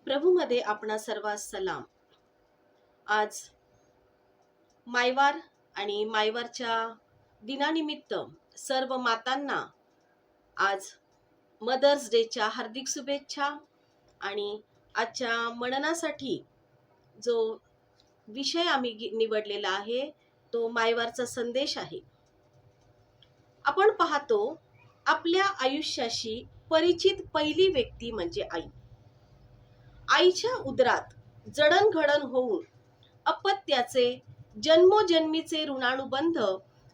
प्रभूमध्ये आपणा सर्वांस सलाम. आज मायवार आणि मायवारच्या दिनानिमित्त सर्व मातांना आज मदर्स डेच्या हार्दिक शुभेच्छा. आणि आजच्या मननासाठी जो विषय आम्ही निवडलेला आहे तो मायवारचा संदेश आहे. आपण पाहतो आपल्या आयुष्याशी परिचित पहिली व्यक्ती म्हणजे आई. आईच्या उदरात जडणघडण होऊन अपत्याचे जन्मोजन्मीचे ऋणानुबंध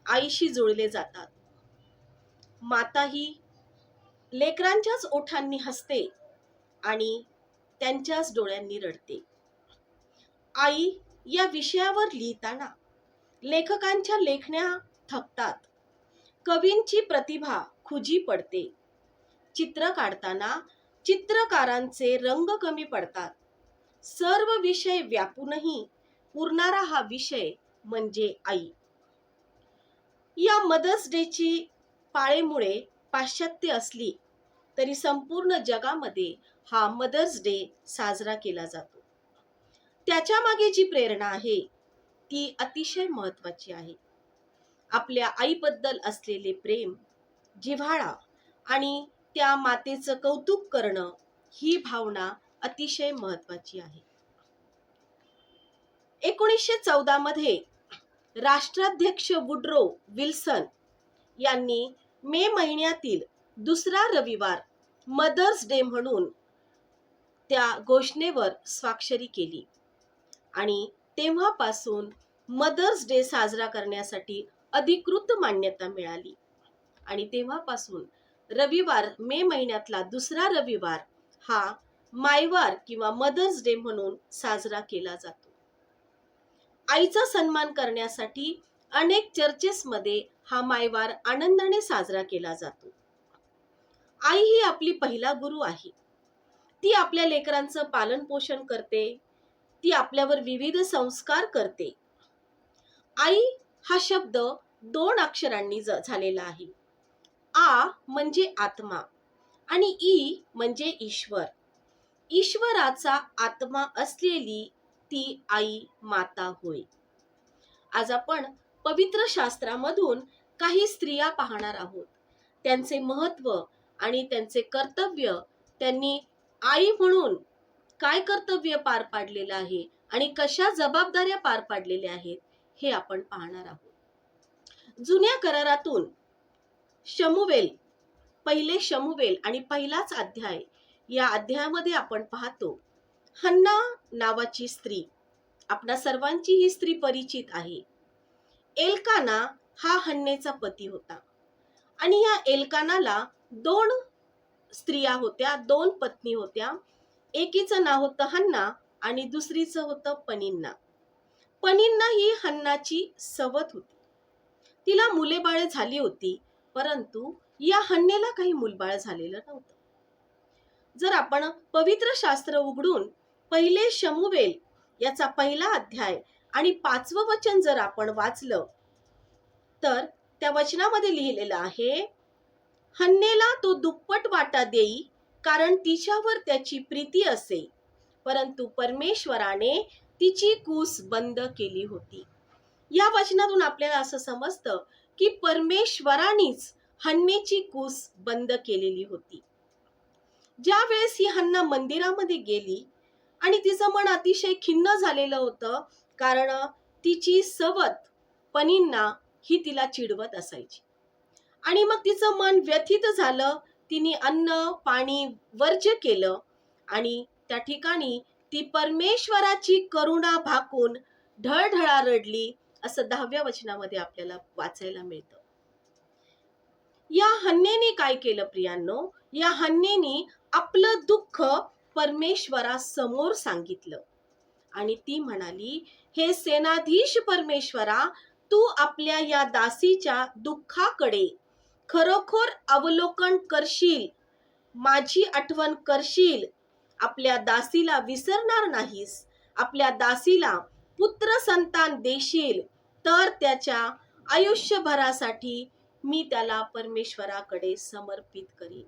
आईशी जोडले जातात. माता ही लेकरांच्याच ओठांनी हसते आणि त्यांच्याच डोळ्यांनी रडते. आई या विषयावर लिहिताना लेखकांच्या लेखण्या थकतात, कवींची प्रतिभा खुजी पडते. चित्र काढताना चित्रकारांचे रंग कमी पडतात. सर्व विषय व्यापूनही उरणारा हा विषय म्हणजे आई. या मदर्स डेची पाळेमुळे पाश्चात्य असली तरी संपूर्ण जगामध्ये हा मदर्स डे साजरा केला जातो. त्याच्या मागे जी प्रेरणा आहे ती अतिशय महत्वाची आहे. आपल्या आईबद्दल असलेले प्रेम, जिव्हाळा आणि त्या मातेचं कौतुक करणं ही भावना अतिशय महत्वाची आहे. 1914 मध्ये राष्ट्राध्यक्ष वुड्रो विल्सन यांनी मे महिन्यातील दुसरा रविवार मदर्स डे म्हणून त्या घोषणेवर स्वाक्षरी केली आणि तेव्हापासून मदर्स डे साजरा करण्यासाठी अधिकृत मान्यता मिळाली. आणि तेव्हापासून रविवार, मे महिन्यातला दुसरा रविवार हा मायवार किंवा मदर्स डे म्हणून साजरा केला जातो. आईचा सन्मान करण्यासाठी अनेक चर्चेसमध्ये हा मायवार आनंदाने साजरा केला जातो. आई ही आपली पहिला गुरु आहे. ती आपल्या लेकरांचं पालन पोषण करते. ती आपल्यावर विविध संस्कार करते. आई हा शब्द 2 अक्षरांनी झालेला आहे. आ म्हणजे आत्मा आणि ई म्हणजे ईश्वर. ईश्वराचा आत्मा असलेली ती आई माता होय. आज आपण पवित्र शास्त्रामधून काही स्त्रिया पाहणार आहोत. त्यांचे महत्व आणि त्यांचे कर्तव्य, त्यांनी आई म्हणून काय कर्तव्य पार पाडलेलं आहे आणि कशा जबाबदाऱ्या पार पाडलेल्या आहेत हे आपण पाहणार आहोत. जुन्या करारातून शमूवेल, पहिले शमूवेल आणि पहिलाच अध्याय, या अध्यायामध्ये आपण पाहतो हन्ना नावाची स्त्री. आपणा सर्वांची ही स्त्री परिचित आहे. एल्काना हा हन्नेचा पती होता आणि या एल्कानाला 2 स्त्रिया होत्या, 2 पत्नी होत्या. एकीचं नाव होतं हन्ना आणि दुसरीचं होतं पनिन्ना. पनिन्ना ही हन्नाची सवत होती. तिला मुलेबाळे झाली होती, परंतु या हन्नेला काही मुलबाळ झालेलं नव्हतं. जर आपण पवित्र शास्त्र उघडून पहिले शमूवेल याचा पहिला अध्याय आणि 5वं वचन जर आपण वाचलं तर त्या वचनामध्ये लिहिलेलं आहे, हन्नेला तो दुप्पट वाटा देई, कारण तिच्यावर त्याची प्रीती असे, परंतु परमेश्वराने तिची कूस बंद केली होती. या वचनातून आपल्याला असं समजतं की परमेश्वरानेच हन्नेची कूस बंद केलेली होती. ज्या वेळेस ही हन्ना मंदिरामध्ये गेली आणि तिचं मन अतिशय खिन्न झालेलं होतं, कारण तिची सवत पनिन्ना ही तिला चिडवत असायची आणि मग तिचं मन व्यथित झालं. तिने अन्न पाणी वर्ज्य केलं आणि त्या ठिकाणी ती परमेश्वराची करुणा भाकून ढळढळा रडली, असं 10व्या वचनामध्ये आपल्याला वाचायला मिळतं. या हन्नेने काय केलं प्रियांनो? या हन्नेने आपलं दुःख परमेश्वरासमोर सांगितलं आणि ती म्हणाली, हे सेनाधीश परमेश्वरा, तू आपल्या या दासीच्या दुःखाकडे खरोखर अवलोकन करशील, माझी आठवण करशील, आपल्या दासीला विसरणार नाहीस, आपल्या दासीला पुत्र संतान देशील, तर त्याच्या आयुष्यभरासाठी मी त्याला परमेश्वराकडे समर्पित करीन.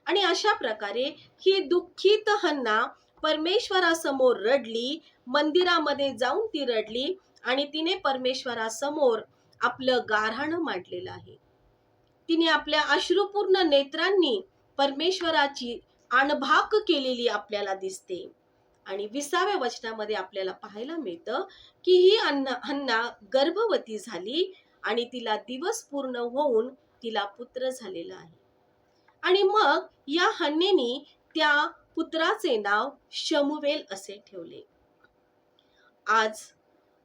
आणि अशा प्रकारे ही दुःखित हन्ना परमेश्वरासमोर रडली, मंदिरामध्ये जाऊन ती रडली आणि तिने परमेश्वरासमोर आपलं गाऱ्हाण मांडलेलं आहे. तिने आपल्या अश्रुपूर्ण नेत्रांनी परमेश्वराची अणभाक केलेली आपल्याला दिसते. आणि 20व्या वचनामध्ये आपल्याला पाहायला मिळतं की ही हन्ना गर्भवती झाली आणि तिला दिवस पूर्ण होऊन तिला पुत्र झालेला आहे. आणि मग या हन्नेनी त्या पुत्राचे नाव शमुवेल असे ठेवले. आज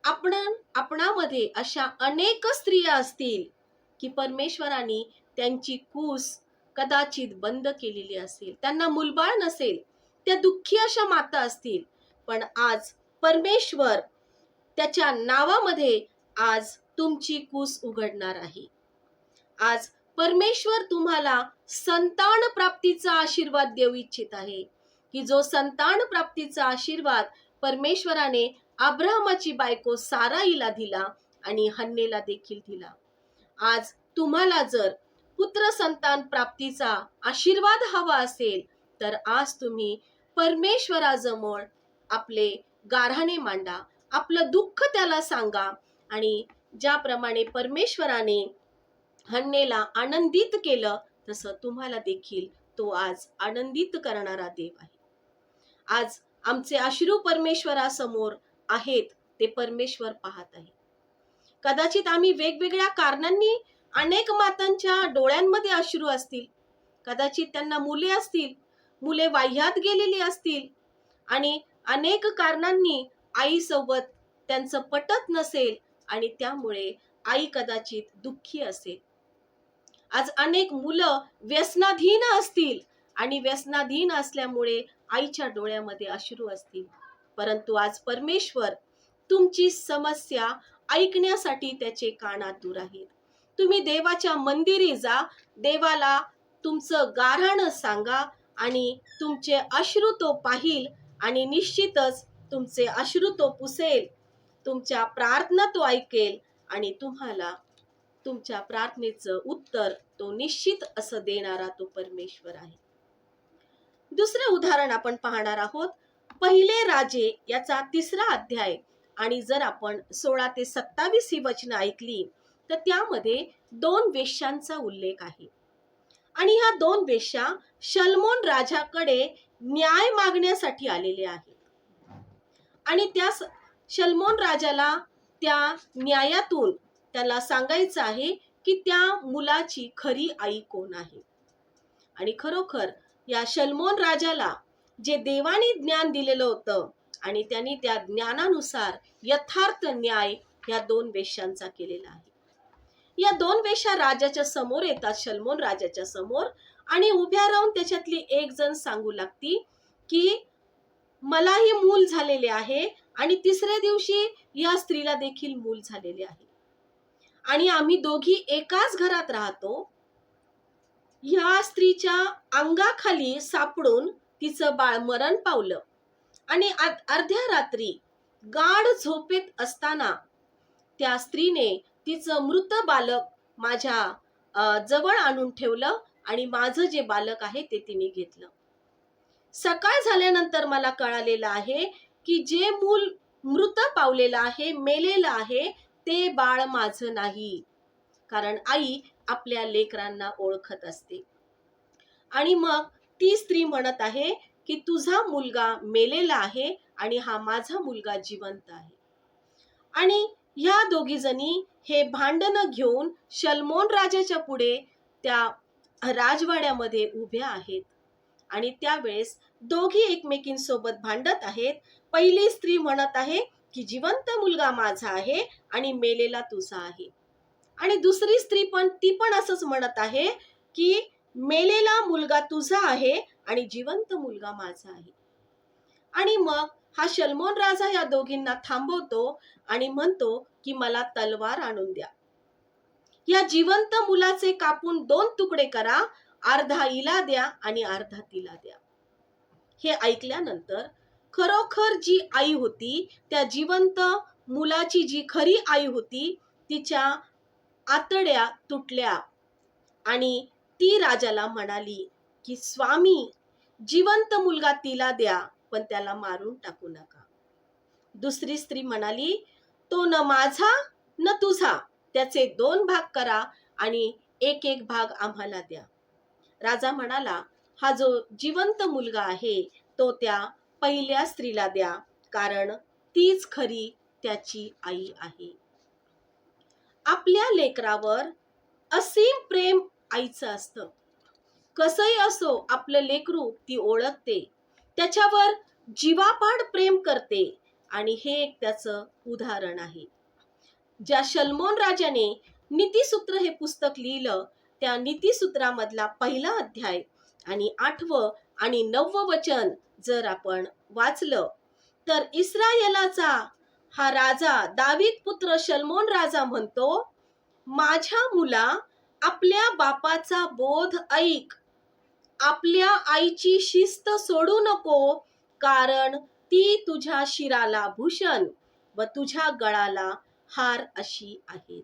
आपणामध्ये अशा अनेक स्त्रिया असतील की परमेश्वराने त्यांची कूस कदाचित बंद केलेली असेल, त्यांना मुलबाळ नसेल, त्या दुःखी अशा माता असतील, पण आज परमेश्वर त्याच्या नावामध्ये आज तुमची कूस उघडणार आहे. आज परमेश्वर तुम्हाला संतान प्राप्तीचा आशीर्वाद देऊ इच्छित आहे, की जो संतान प्राप्तीचा आशीर्वाद परमेश्वराने अब्राहमाची बायको साराईला दिला आणि हन्नेला देखील दिला. आज तुम्हाला जर पुत्र संतान प्राप्तीचा आशीर्वाद हवा असेल तर आज तुम्ही परमेश्वराजवळ आपले गाऱ्हाणे मांडा, आपलं दुःख त्याला सांगा आणि ज्याप्रमाणे परमेश्वराने हन्नेला आनंदित केलं तसं तुम्हाला देखील तो आज आनंदित करणारा देव आहे. आज आमचे अश्रू परमेश्वरासमोर आहेत, ते परमेश्वर पाहत आहे. कदाचित आम्ही वेगवेगळ्या कारणांनी अनेक मातांच्या डोळ्यांमध्ये अश्रू असतील, कदाचित त्यांना मुले असतील, मुले वाह्यात गेलेली असतील आणि अनेक कारणांनी आई सोबत त्यांचं पटत नसेल आणि त्यामुळे आई कदाचित दुःखी असेल. आज अनेक मुलं व्यसनाधीन असतील आणि व्यसनाधीन असल्यामुळे आईच्या डोळ्यामध्ये अश्रू असतील. परंतु आज परमेश्वर तुमची समस्या ऐकण्यासाठी त्याचे कान आतुर आहेत. तुम्ही देवाच्या मंदिरी जा, देवाला तुमचं गाऱ्हाण सांगा आणि तुमचे अश्रू तो पाहिल आणि निश्चितच तुमचे अश्रू तो पुसेल, तुमच्या प्रार्थना तो ऐकेल आणि तुम्हाला तुमच्या प्रार्थनेचं उत्तर तो निश्चित असं देणारा तो परमेश्वर आहे. दुसरं उदाहरण आपण पाहणार आहोत, पहिले राजे याचा 3रा अध्याय आणि जर आपण 16 ते 27 ही वचनं ऐकली तर त्यामध्ये 2 वेश्यांचा उल्लेख आहे. आणि ह्या 2 वेश्या शलमोन राजाकडे न्याय मागण्यासाठी आलेले आहेत. आणि त्या शलमोन राजाला त्या न्यायातून त्याला सांगायचं आहे की त्या मुलाची खरी आई कोण आहे. आणि खरोखर या शलमोन राजाला जे देवाने ज्ञान दिलेलं होतं आणि त्यांनी त्या ज्ञानानुसार यथार्थ न्याय या 2 वेश्यांचा केलेला आहे. या 2 वेश्या राजाच्या समोर येतात, शलमोन राजाच्या समोर, आणि उभ्या राहून त्याच्यातली एक जण सांगू लागती की मलाही मूल झालेले आहे आणि 3ऱ्या दिवशी या स्त्रीला देखील मूल झालेले आहे आणि आम्ही दोघी एकाच घरात राहतो. या स्त्रीच्या अंगाखाली सापडून तिचं बाळ मरण पावलं आणि अर्ध्या रात्री गाढ झोपेत असताना त्या स्त्रीने तिचं मृत बालक माझ्या जवळ आणून ठेवलं आणि माझं जे बालक आहे ते तिने घेतलं. सकाळ झाल्यानंतर मला कळालेलं आहे की जे मूल मृत पावलेलं आहे, मेलेलं आहे, ते बाळ माझं नाही. कारण आई आपल्या लेकरांना ओळखत असते. आणि मग ती स्त्री म्हणत आहे की तुझा मुलगा मेलेला आहे आणि हा माझा मुलगा जिवंत आहे. आणि ह्या दोघी जणी हे भांडण घेऊन शलमोन राजाच्या पुढे त्या राजवाड्यामध्ये उभ्या आहेत. आणि त्यावेळेस दोघी एकमेकींसोबत भांडत आहेत. पहिली स्त्री म्हणत आहे की जिवंत मुलगा माझा आहे आणि मेलेला तुझा आहे. आणि दुसरी स्त्री ती पण असंच म्हणत आहे की मेलेला मुलगा तुझा आहे आणि जिवंत मुलगा माझा आहे. आणि मग हा शलमोन राजा या दोघींना थांबवतो आणि म्हणतो की मला तलवार आणून द्या. या जिवंत मुलाचे कापून 2 तुकडे करा, अर्धा हिला द्या आणि अर्धा तिला द्या. हे ऐकल्यानंतर खरोखर जी आई होती, त्या जिवंत मुलाची जी खरी आई होती, तिच्या आतड्या तुटल्या आणि ती राजाला म्हणाली की स्वामी, जिवंत मुलगा तिला द्या पण त्याला मारून टाकू नका. दुसरी स्त्री म्हणाली, तो न माझा न तुझा, त्याचे 2 भाग करा आणि एक भाग आम्हाला द्या. राजा म्हणाला, हा जो जिवंत मुलगा आहे तो त्या पहिल्या स्त्रीला द्या, कारण तीच खरी त्याची आई आहे. आपल्या लेकरावर असीम प्रेम आईचं असतं. कसंही असो, आपलं लेकरू ती ओळखते, त्याच्यावर जीवापाड प्रेम करते, आणि हे एक त्याचं उदाहरण आहे. ज्या शल्मोन राजाने नीतिसूत्र हे पुस्तक लिहिलं, त्या नीतिसूत्रामधला पहिला अध्याय आणि 8वं आणि 9वं वचन जर आपण वाचलं, तर इस्रायलाचा हा राजा दावीद पुत्र शल्मोन राजा म्हणतो, माझ्या मुला, आपल्या बापाचा बोध ऐक, आपल्या आईची शिस्त सोडू नको, कारण ती तुझ्या शिराला भूषण व तुझ्या गळाला हार अशी आहेत.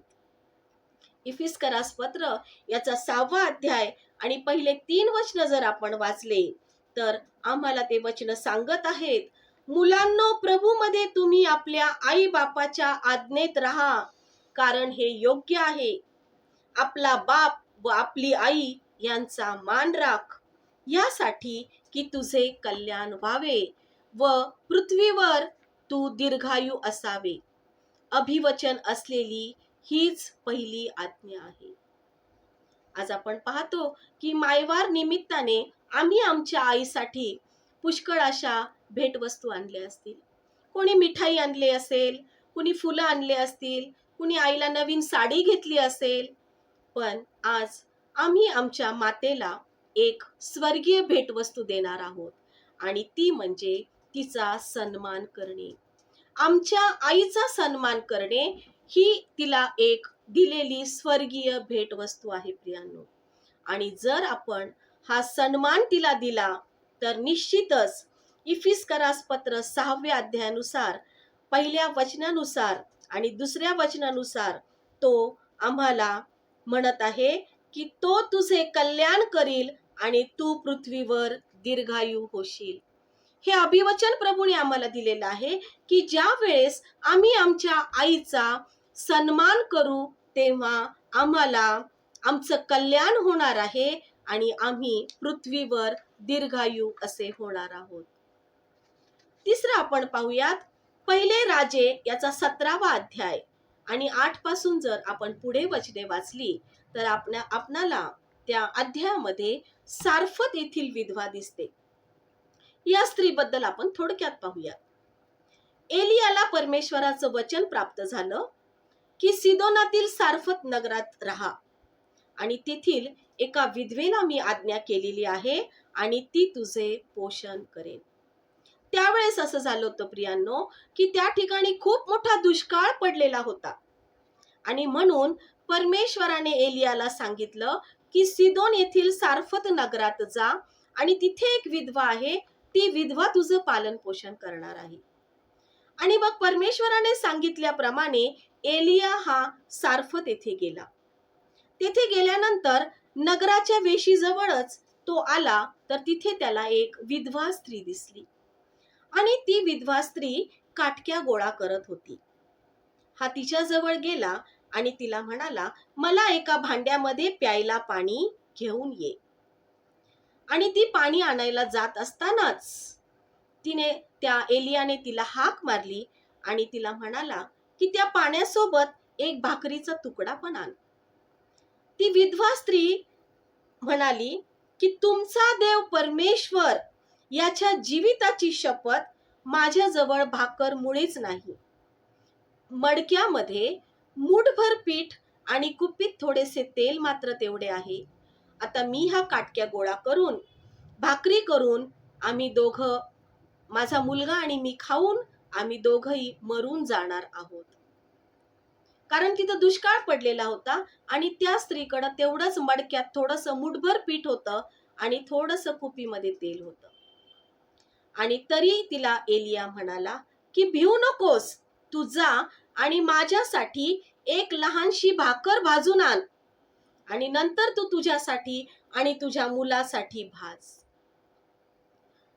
इफिस्करास पत्र याचा 6वा अध्याय आणि पहिले 3 वचन जर आपण वाचले, तर आम्हाला ते वचन सांगत आहेत, मुलांनो, प्रभूमध्ये तुम्ही आपल्या आई बापाच्या आज्ञेत राहा, कारण हे योग्य आहे. आपला बाप व आपली आई यांचा मान राख, यासाठी की तुझे कल्याण व्हावे व पृथ्वीवर तू दीर्घायू असावे. अभिवचन असलेली हीच पहिली आज्ञा आहे. आज आपण पाहतो की मायवार निमित्ताने आम्ही आमच्या आईसाठी पुष्कळ अशा भेटवस्तू आणल्या असतील. कोणी मिठाई आणली असेल, कोणी फुलं आणले असतील, कोणी आईला नवीन साडी घेतली असेल. पण आज आम्ही आमच्या मातेला एक स्वर्गीय भेटवस्तू देणार आहोत, आणि ती म्हणजे तिचा सन्मान करणे. आमच्या आईचा सन्मान करणे ही तिला एक दिलेली स्वर्गीय भेटवस्तू आहे प्रियांनो. आणि जर आपण हा सन्मान तिला दिला, तर निश्चितच इफिस्करास पत्र 6व्या अध्यायानुसार पहिल्या वचनानुसार आणि 2ऱ्या वचनानुसार तो आम्हाला म्हणत आहे की तो तुझे कल्याण करील आणि तू पृथ्वीवर दीर्घायू होशील. हे अभिवचन प्रभूने आम्हाला दिलेलं आहे की ज्या वेळेस आम्ही आमच्या आईचा सन्मान करू, तेव्हा आम्हाला आमचं कल्याण होणार आहे आणि आम्ही पृथ्वीवर दीर्घायू असे होणार आहोत. तिसरं आपण पाहूयात, पहिले राजे याचा 17वा अध्याय आणि 8 पासून जर आपण पुढे वचने वाचली, तर आपणाला त्या अध्यायामध्ये सारफत येथील विधवा दिसते. या स्त्रीबद्दल आपण थोडक्यात पाहूया. एलियाला परमेश्वराचं वचन प्राप्त झालं की सिदोनातील सारफत नगरात राहा, आणि तेथील एका विधवेला मी आज्ञा केलेली आहे आणि ती तुझे पोषण करेल. त्यावेळेस असं झालं होतं प्रियांनो की त्या ठिकाणी खूप मोठा दुष्काळ पडलेला होता, आणि म्हणून परमेश्वराने एलियाला सांगितलं की सिदोन येथील सारफत नगरात जा, आणि तिथे एक विधवा आहे, ती विधवा तुझं पालन पोषण करणार आहे. आणि मग परमेश्वराने सांगितल्याप्रमाणे एलिया हा सारफत येथे गेला. तेथे गेल्यानंतर नगराच्या वेशीजवळच तो आला, तर तिथे त्याला एक विधवा स्त्री दिसली, आणि ती विधवा स्त्री काटक्या गोळा करत होती. हा तिच्या जवळ गेला आणि तिला म्हणाला, मला एका भांड्यामध्ये प्यायला पाणी घेऊन ये. आणि ती पाणी आणायला जात असतानाच त्या एलियाने तिला हाक मारली आणि तिला म्हणाला की त्या पाण्यासोबत एक भाकरीचा तुकडा पण आण. ती विधवा स्त्री म्हणाली की तुमचा देव परमेश्वर याच्या जीविताची शपथ, माझ्याजवळ भाकर मुळीच नाही. मडक्यामध्ये मूठभर पीठ आणि कुप्पीत थोडेसे तेल मात्र तेवढे आहे. आता मी हा काटक्या गोळा करून भाकरी करून आम्ही दोघं, माझा मुलगा आणि मी खाऊन आम्ही दोघंही मरून जाणार आहोत. कारण तिथं दुष्काळ पडलेला होता आणि त्या स्त्रीकडे तेवढंच मडक्यात थोडंसं मूठभर पीठ होतं आणि थोडंसं कुपीमध्ये तेल होतं. आणि तरी तिला एलिया म्हणाला की भिवू नकोस, तू जा आणि माझ्यासाठी एक लहानशी भाकर भाजून आण, आणि नंतर तू तुझ्यासाठी आणि तुझ्या मुलासाठी भाज.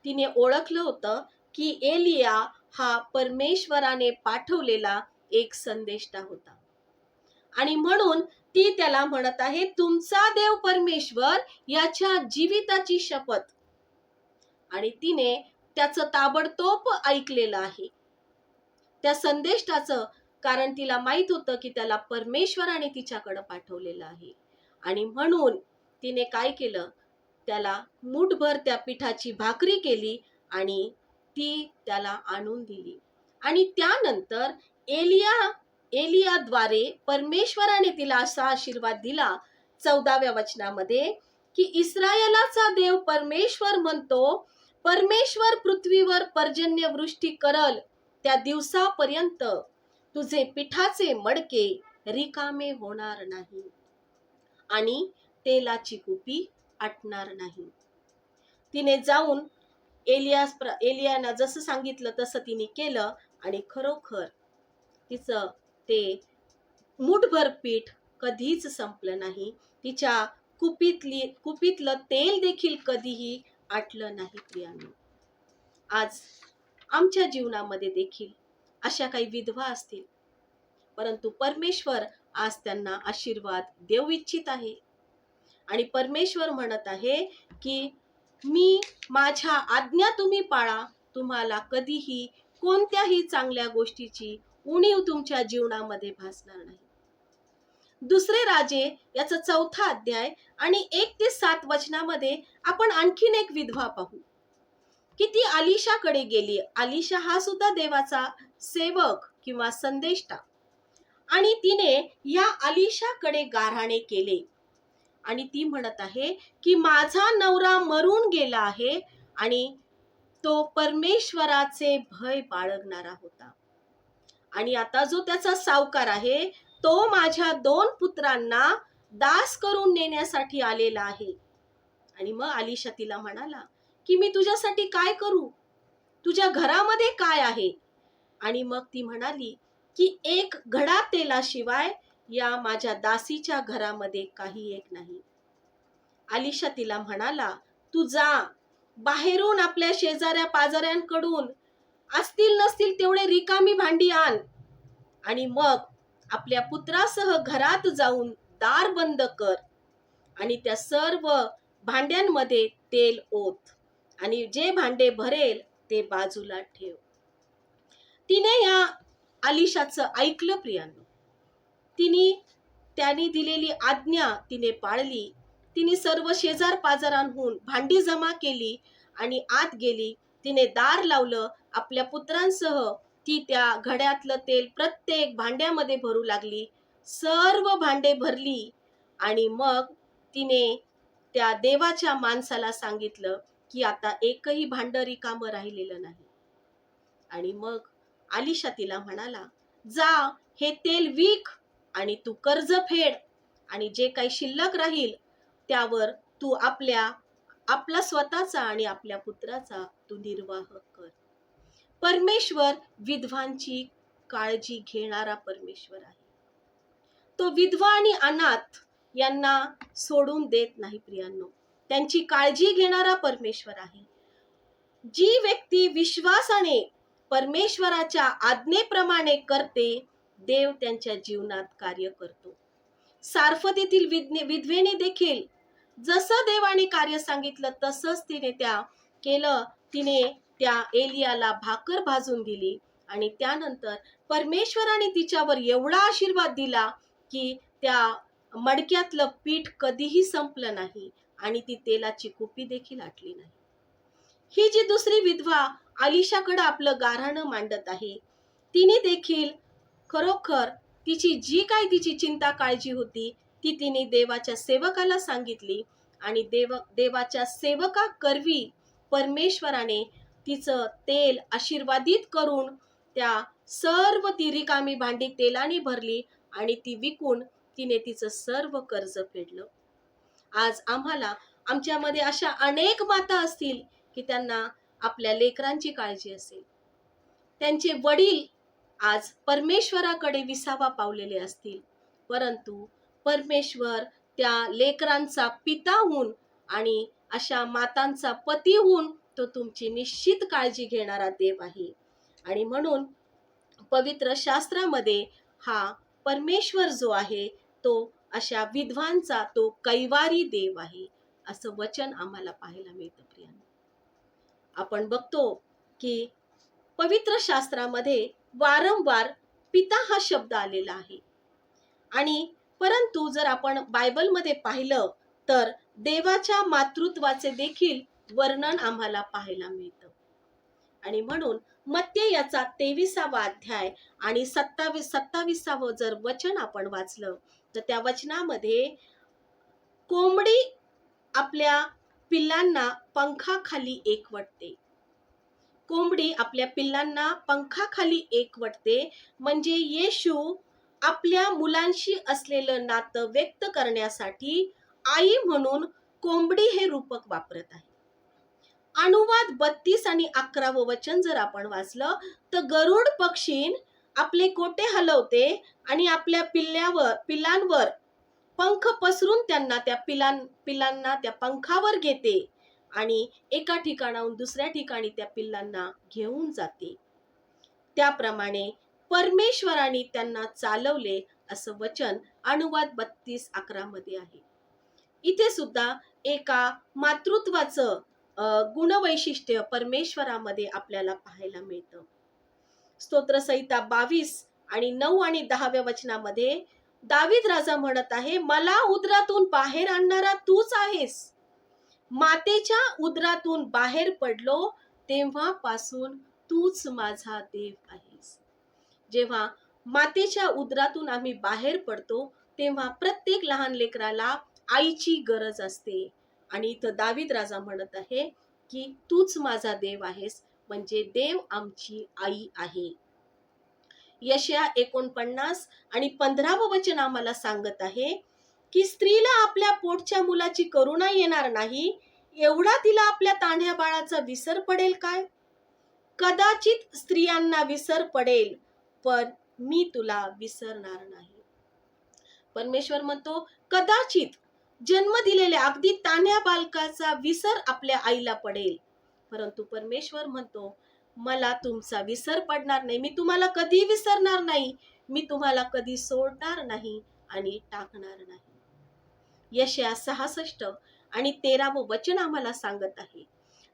तिने ओळखलं होतं की एलिया हा परमेश्वराने पाठवलेला एक संदेष्टा होता. आणि म्हणून ती त्याला म्हणत आहे, तुमचा देव परमेश्वर याच्या जीविताची शपथ. आणि तिने त्याचं ताबडतोब ऐकलेलं आहे त्या संदेष्टाचं, कारण तिला माहित होतं की त्याला परमेश्वराने तिच्याकडे पाठवलेलं आहे. आणि म्हणून तिने काय केलं, त्याला मूठभर त्या पिठाची भाकरी केली आणि ती त्याला आणून दिली. आणि त्यानंतर एलियाद्वारे परमेश्वराने तिला असा आशीर्वाद दिला 14व्या वचनामध्ये, की इस्रायलाचा देव परमेश्वर म्हणतो, परमेश्वर पृथ्वीवर पर्जन्यवृष्टी करल त्या दिवसापर्यंत तुझे पिठाचे मडके रिकामे होणार नाही आणि तेलाची कुपी आटणार नाही. तिने जाऊन एलियाना जसं सांगितलं तसं तिने केलं आणि खरोखर तिचं ते मूठभर पीठ कधीच संपलं नाही. तिच्या कुपीतलं तेल देखील कधीही आटलं नाही. प्रियांनो, आज आमच्या जीवनामध्ये देखील अशा काही विधवा असतील, परंतु परमेश्वर आज त्यांना आशीर्वाद देऊ इच्छित आहे. आणि परमेश्वर म्हणत आहे की मी माझ्या आज्ञा तुम्ही पाळा, तुम्हाला कधीही कोणत्याही चांगल्या गोष्टीची उणीव तुमच्या जीवनामध्ये भासणार नाही. दुसरे राजे याचा 4था अध्याय आणि 1 ते 7 वचनामध्ये आपण आणखीन एक विधवा पाहू की ती अलिशाकडे गेली. अलिशा हा सुद्धा देवाचा सेवक किंवा संदेष्टा. आणि तिने या अलिशाकडे गाऱ्हाणे केले आणि ती म्हणत आहे की माझा नवरा मरून गेला आहे आणि तो परमेश्वराचे भय बाळगणारा होता. आणि आता जो त्याचा सावकार आहे तो माझ्या 2 पुत्रांना दास करून नेण्यासाठी आलेला आहे. आणि मग अलिशा तिला म्हणाला की मी तुझ्यासाठी काय करू, तुझ्या घरामध्ये काय आहे. आणि मग ती म्हणाली की 1 घडा तेलाशिवाय या माझ्या दासीच्या घरामध्ये काही एक नाही. अलिशा तिला म्हणाला, तू जा बाहेरून आपल्या शेजाऱ्या पाजाऱ्यांकडून असतील नसतील तेवढे रिकामी भांडी आण आणि मग आपल्या पुत्रासह घरात जाऊन दार बंद कर आणि त्या सर्व भांड्यांमध्ये तेल ओत आणि जे भांडे भरेल ते बाजूला ठेव. तिने या अलिशाचं ऐकलं. प्रियांनो, त्यांनी दिलेली आज्ञा तिने पाळली. तिने सर्व शेजार पाजारांहून भांडी जमा केली आणि आत गेली. तिने दार लावलं. आपल्या पुत्रांसह ती त्या घड्यातलं तेल प्रत्येक भांड्यामध्ये भरू लागली. सर्व भांडे भरली आणि मग तिने त्या देवाच्या माणसाला सांगितलं की आता एकही भांड रिकामं राहिलेलं नाही. आणि मग अलिशा तिला म्हणाला, जा हे तेल विक आणि तू कर्ज फेड आणि जे काही शिल्लक राहील त्यावर तू आपला स्वतःचा आणि आपल्या पुत्राचा तू निर्वाह कर. परमेश्वर विधवांची काळजी घेणारा परमेश्वर आहे. तो विधवा आणि अनाथ यांना सोडून देत नाही. प्रियांनो, त्यांची काळजी घेणारा परमेश्वर आहे. जी व्यक्ती विश्वासाने परमेश्वराच्या आज्ञेप्रमाणे करते, देव त्यांच्या जीवनात कार्य करतो. सारफतीतील विधवेने देखील जसं देवाने कार्य सांगितलं तसंच तिने केलं. तिने त्या एलियाला भाकर भाजून दिली आणि त्यानंतर परमेश्वराने तिच्यावर एवढा आशीर्वाद दिला की त्या मडक्यातलं पीठ कधीही संपलं नाही आणि ती तेलाची कुपी देखील आटली नाही. ही जी दुसरी विधवा अलिशाकडे आपलं गाऱ्हाणं मांडत आहे, तिने देखील खरोखर तिची चिंता काळजी होती ती तिने देवाच्या सेवकाला सांगितली आणि देवाच्या सेवका करवी परमेश्वराने तिचं तेल आशीर्वादित करून त्या सर्व ती रिकामी भांडी तेलाने भरली आणि ती विकून तिने तिचं सर्व कर्ज फेडलं. आज आमच्यामध्ये अशा अनेक माता असतील की त्यांना आपल्या लेकरांची काळजी असेल. त्यांचे वडील आज परमेश्वराकडे विसावा पावलेले असतील, परंतु परमेश्वर त्या लेकरांचा पिता होऊन आणि अशा मातांचा पती होऊन तो तुमची निश्चित काळजी घेणारा देव आहे. आणि म्हणून पवित्र शास्त्रामध्ये हा परमेश्वर जो आहे तो अशा विधवांचा तो कैवारी देव आहे असं वचन आम्हाला पाहायला मिळतं. प्रियांनो, आपण बघतो की पवित्र शास्त्रामध्ये वारंवार पिता हा शब्द आलेला आहे. आणि परंतु जर आपण बायबलमध्ये पाहिलं तर देवाच्या मातृत्वाचे देखील वर्णन आम्हाला पाहायला मिळतं. आणि म्हणून मत्तेय याचा 23वा अध्याय आणि 27वं जर वचन आपण वाचलं तर त्या वचनामध्ये कोंबडी आपल्या पिल्लांना पंखाखाली एकवटते. कोंबडी आपल्या पिल्लांना पंखाखाली एकवटते म्हणजे येशू आपल्या मुलांशी असलेलं नातं व्यक्त करण्यासाठी आई म्हणून कोंबडी हे रूपक वापरत आहे. अनुवाद 32 आणि 11वं वचन जर आपण वाचलं तर गरुड पक्षीन आपले कोटे हलवते आणि आपल्या पिल्लांवर पंख पसरून त्यांना त्या पिल्लांना त्या पंखावर घेते आणि एका ठिकाणाहून दुसऱ्या ठिकाणी त्या पिल्लांना घेऊन जाते. त्याप्रमाणे परमेश्वराने त्यांना चालवले असं वचन अनुवाद 32:11 मध्ये आहे. इथे सुद्धा एका मातृत्वाचं गुणवैशिष्ट्य परमेश्वरामध्ये आपल्याला पाहायला मिळतं. स्तोत्रसंहिता 22 आणि 9 आणि 10व्या वचनामध्ये दावीद राजा म्हणत आहे, मला उदरातून बाहेर आणणारा तूच आहेस. मातेच्या उदरातून बाहेर पडलो तेव्हापासून तूच माझा देव आहेस. जेव्हा मातेच्या उदरातून आम्ही बाहेर पडतो तेव्हा प्रत्येक लहान लेकराला आईची गरज असते. आणि इथं दावीद राजा म्हणत आहे की तूच माझा देव आहेस म्हणजे देव आमची आई आहे. यशया 49 आणि 15वं वचन आम्हाला सांगत आहे की स्त्रीला आपल्या पोटच्या मुलाची करुणा येणार नाही, एवढा तिला आपल्या तान्ह्या बाळाचा विसर पडेल काय? कदाचित स्त्रियांना विसर पडेल पण मी तुला विसरणार नाही. परमेश्वर म्हणतो कदाचित जन्म दिलेल्या अगदी तान्ह्या बालकाचा विसर आपल्या आईला पडेल, परंतु परमेश्वर म्हणतो मला तुमचा विसर पडणार नाही, मी तुम्हाला कधी विसरणार नाही, मी तुम्हाला कधी सोडणार नाही आणि टाकणार नाही. यशया 66 आणि 13वं वचन आम्हाला सांगत आहे,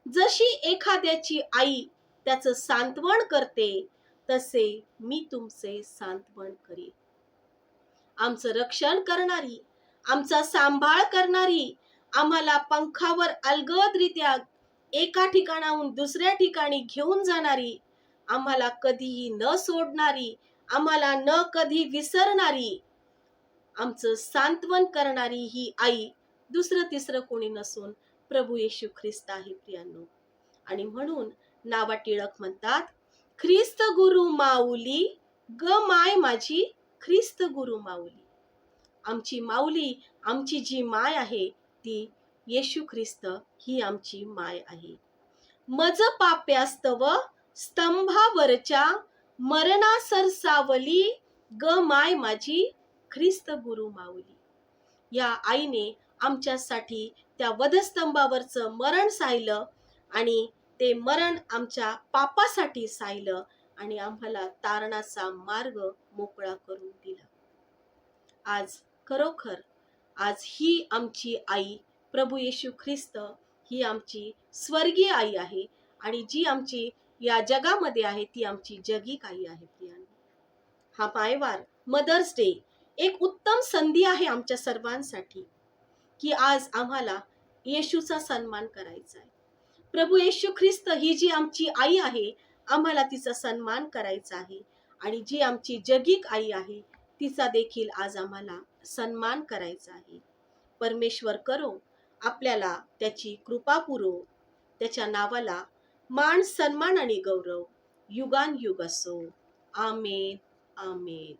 जशी एखाद्याची आई त्याचं सांत्वन करते तसे मी तुमचे सांत्वन करीन. आमचं रक्षण करणारी, आमचा सांभाळ करणारी, आम्हाला पंखावर अलगदरित्या एका ठिकाणाहून दुसऱ्या ठिकाणी घेऊन जाणारी, आम्हाला कधीही न सोडणारी, आम्हाला न कधी विसरणारी, आमचं सांत्वन करणारी ही आई दुसरं तिसरं कोणी नसून प्रभू येशू ख्रिस्त आहे. प्रियांनो, आणि म्हणून नावा टिळक म्हणतात, ख्रिस्त गुरु माऊली ग माय माझी, ख्रिस्त गुरु माऊली. आमची माऊली, आमची जी माय आहे ती येशू ख्रिस्त ही आमची माय आहे. मज पाप्यास्तव स्तंभावरच्या मरणा सरसावली ग माय माझी, ख्रिस्त गुरु माऊली. या आईने आमच्यासाठी त्या वधस्तंभावरचं मरण साहिलं आणि ते मरण आमच्या पापासाठी साहिलं आणि आम्हाला तारणाचा मार्ग मोकळा करून दिला. आज खरोखर आज ही आमची आई प्रभू येशू ख्रिस्त ही आमची स्वर्गीय आई आहे आणि जी आमची या जगामध्ये आहे ती आमची जगिक आई आहे. प्रियांनो, हा मायवार मदर्स डे एक उत्तम संधी आहे आमच्या सर्वांसाठी की आज आम्हाला येशूचा सन्मान करायचा आहे. प्रभू येशू ख्रिस्त ही जी आमची आई आहे आम्हाला तिचा सन्मान करायचा आहे आणि जी आमची जगिक आई आहे तिचा देखील आज आम्हाला सन्मान करायचा आहे. परमेश्वर करो आपल्याला त्याची कृपा पुरो, त्याच्या नावाला मान सन्मान आणि गौरव युगान युग असो. आमेन, आमेन.